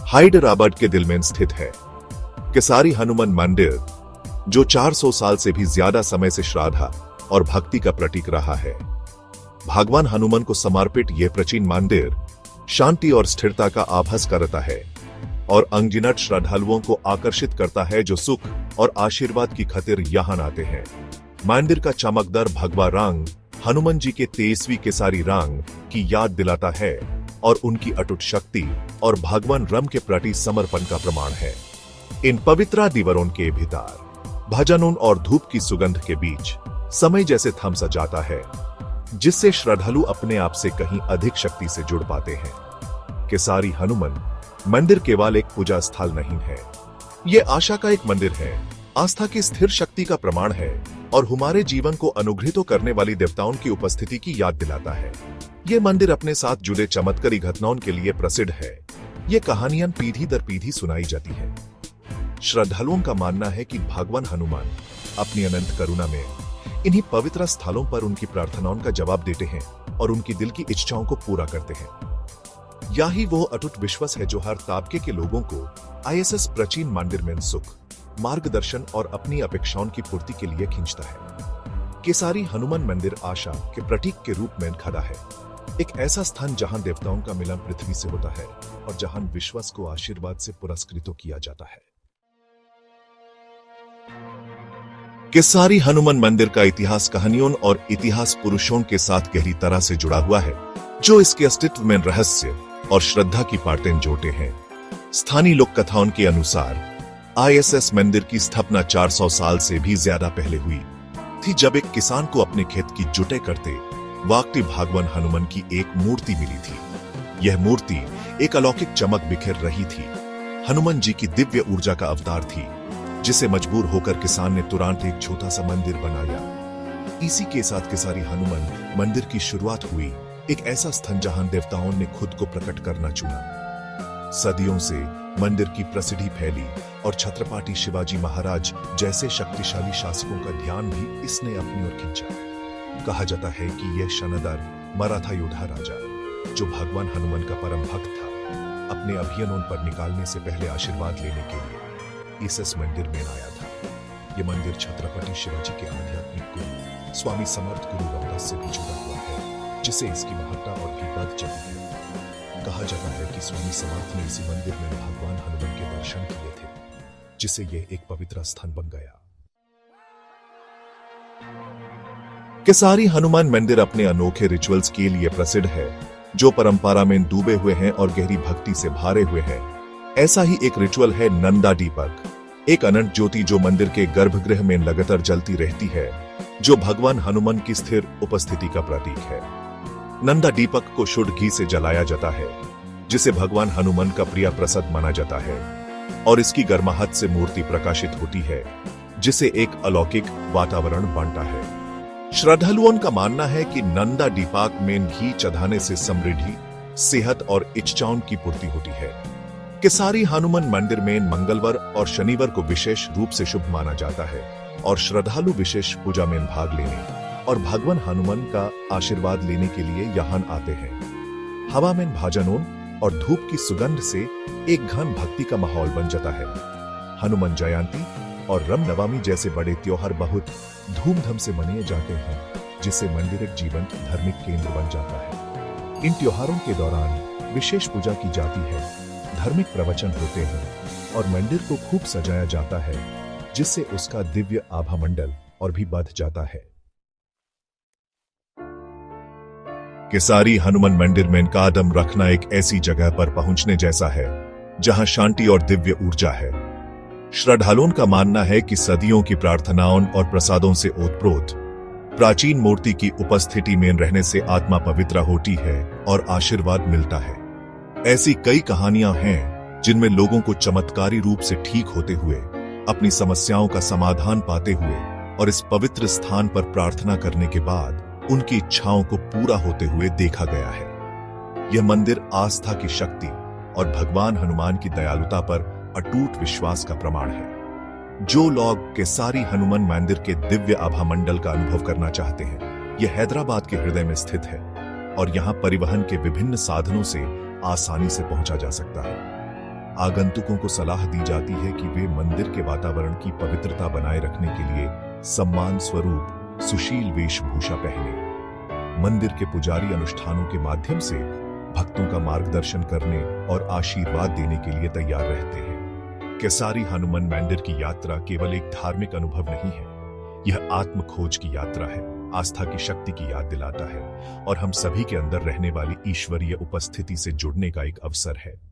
हैदराबाद के दिल में स्थित है। केसारी हनुमान मंदिर, जो 400 साल से भी ज्यादा समय से श्रद्धा और भक्ति का प्रतीक रहा है। भगवान हनुमान को समर्पित यह प्राचीन मंदिर शांति और स्थिरता का आभास करता है और अनगिनत श्रद्धालुओं को आकर्षित करता है जो सुख और आशीर्वाद की खातिर यहां आते हैं। मंदिर का चमकदार भगवा रंग हनुमान जी के 23वीं केसारी रंग की याद दिलाता है और उनकी अटूट शक्ति और भगवान राम के प्रति समर्पण का प्रमाण है। इन पवित्र दीवारों के भीतर भजनों और धूप की सुगंध के बीच समय जैसे थम सा जाता है, जिससे श्रद्धालु अपने आप से कहीं अधिक शक्ति से जुड़ पाते हैं। केसारी हनुमान मंदिर केवल एक पूजा स्थल नहीं है, ये आशा का एक मंदिर है, आस्था की स्थिर शक्ति का प्रमाण है और हमारे जीवन को अनुग्रहित करने वाली देवताओं की उपस्थिति की याद दिलाता है। ये मंदिर अपने साथ जुड़े चमत्कारी घटनाओं के लिए प्रसिद्ध है। ये कहानियां पीढ़ी दर पीढ़ी सुनाई जाती है। श्रद्धालुओं का मानना है कि भगवान हनुमान अपनी अनंत करुणा में इन्हीं पवित्र स्थलों पर उनकी प्रार्थनाओं का जवाब देते हैं और उनकी दिल की इच्छाओं को पूरा करते हैं। यही वो अटूट विश्वास है जो हर तबके के लोगों को आईएसएस प्राचीन मंदिर में सुख, मार्गदर्शन और अपनी अपेक्षाओं की पूर्ति के लिए खींचता है। केसारी हनुमान मंदिर आशा के प्रतीक के रूप में खड़ा है, एक ऐसा स्थान जहां देवताओं का मिलन पृथ्वी से होता है और जहां विश्वास को आशीर्वाद से पुरस्कृत किया जाता है। केसारी हनुमान मंदिर का इतिहास कहानियों और इतिहास पुरुषों के साथ गहरी तरह से जुड़ा हुआ है, जो इसके अस्तित्व में रहस्य और श्रद्धा की बातें जोड़ते हैं। स्थानीय लोक कथाओं के अनुसार आईएसएस मंदिर की स्थापना 400 साल से भी ज्यादा पहले हुई थी, जब एक किसान को अपने खेत की जुताई करते वक्त भगवान हनुमान की एक मूर्ति मिली थी। यह मूर्ति एक अलौकिक चमक बिखेर रही थी, हनुमान जी की दिव्य ऊर्जा का अवतार थी, जिसे मजबूर होकर किसान ने तुरंत एक छोटा सा मंदिर बनाया। इसी के साथ केसारी हनुमान मंदिर की शुरुआत हुई, एक ऐसा स्थान जहां देवताओं ने खुद को प्रकट करना चुना। सदियों से मंदिर की प्रसिद्धि फैली और छत्रपति शिवाजी महाराज जैसे शक्तिशाली शासकों का ध्यान भी इसने अपनी ओर खींचा। कहा जाता है कि यह शानदार मराठा योद्धा राजा, जो भगवान हनुमान का परम भक्त था, अपने अभियानों पर निकालने से पहले आशीर्वाद लेने के लिए इस मंदिर में आया था। यह मंदिर छत्रपति शिवाजी के आध्यात्मिक गुरु स्वामी समर्थ गुरु रामदास से भी जुड़ा हुआ है, जिसे इसकी महत्ता और भी बढ़ जाती है। कहा जाता है कि स्वामी समर्थ ने इसी मंदिर में भगवान हनुमान के दर्शन किए थे, जिससे यह एक पवित्र स्थान बन गया। केसारी हनुमान मंदिर अपने अनोखे रिचुअल्स के लिए प्रसिद्ध है, जो परंपरा में डूबे हुए हैं और गहरी भक्ति से भरे हुए हैं। ऐसा ही एक रिचुअल है नंदा दीपक, एक अनंत ज्योति जो मंदिर के गर्भगृह में लगातार जलती रहती है, जो भगवान हनुमान की स्थिर उपस्थिति का प्रतीक है। नंदा दीपक को शुद्ध घी से जलाया जाता है, जिसे भगवान हनुमान का प्रिय प्रसाद माना जाता है, और इसकी गर्माहट से मूर्ति प्रकाशित होती है, जिसे एक अलौकिक वातावरण बनता है। श्रद्धालुओं का मानना है कि नंदा दीपक में घी चढ़ाने से समृद्धि, सेहत और इच्छाओं की पूर्ति होती है। केसारी हनुमान मंदिर में मंगलवार और शनिवार को विशेष रूप से शुभ माना जाता है और श्रद्धालु विशेष पूजा में भाग लेने और भगवान हनुमान का आशीर्वाद लेने के लिए यहाँ आते हैं। हवा में भजनों और धूप की सुगंध से एक घन भक्ति का माहौल बन जाता है। हनुमान जयंती और रामनवमी जैसे बड़े त्योहार बहुत धूमधाम से मनाए जाते हैं, जिससे मंदिर एक जीवंत धार्मिक केंद्र बन जाता है। इन त्योहारों के दौरान विशेष पूजा की जाती है, धार्मिक प्रवचन होते हैं और मंदिर को खूब सजाया जाता है, जिससे उसका दिव्य आभा मंडल और भी बढ़ जाता है। केसारी हनुमान मंदिर में कदम रखना एक ऐसी जगह पर पहुंचने जैसा है, जहां शांति और दिव्य ऊर्जा है। श्रद्धालुओं का मानना है कि सदियों की प्रार्थनाओं और प्रसादों से ओतप्रोत प्राचीन मूर्ति की उपस्थिति में रहने से आत्मा पवित्र होती है और आशीर्वाद मिलता है। ऐसी कई कहानियां हैं जिनमें लोगों को चमत्कारी रूप से ठीक होते हुए, अपनी समस्याओं का समाधान पाते हुए और इस पवित्र स्थान पर प्रार्थना करने के बाद उनकी इच्छाओं को पूरा होते हुए देखा गया है। यह मंदिर आस्था की शक्ति और भगवान हनुमान की दयालुता पर अटूट विश्वास का प्रमाण है। जो लोग केसारी हनुमान मंदिर के दिव्य आभा मंडल का अनुभव करना चाहते हैं, यह हैदराबाद के हृदय में स्थित है और यहाँ परिवहन के विभिन्न साधनों से आसानी से पहुंचा जा सकता है। आगंतुकों को सलाह दी जाती है कि वे मंदिर के वातावरण की पवित्रता बनाए रखने के लिए सम्मान स्वरूप सुशील वेशभूषा पहने। मंदिर के पुजारी अनुष्ठानों के माध्यम से भक्तों का मार्गदर्शन करने और आशीर्वाद देने के लिए तैयार रहते हैं। केसारी हनुमान मंदिर की यात्रा केवल एक धार्मिक अनुभव नहीं है, यह आत्म खोज की यात्रा है, आस्था की शक्ति की याद दिलाता है और हम सभी के अंदर रहने वाली ईश्वरीय उपस्थिति से जुड़ने का एक अवसर है।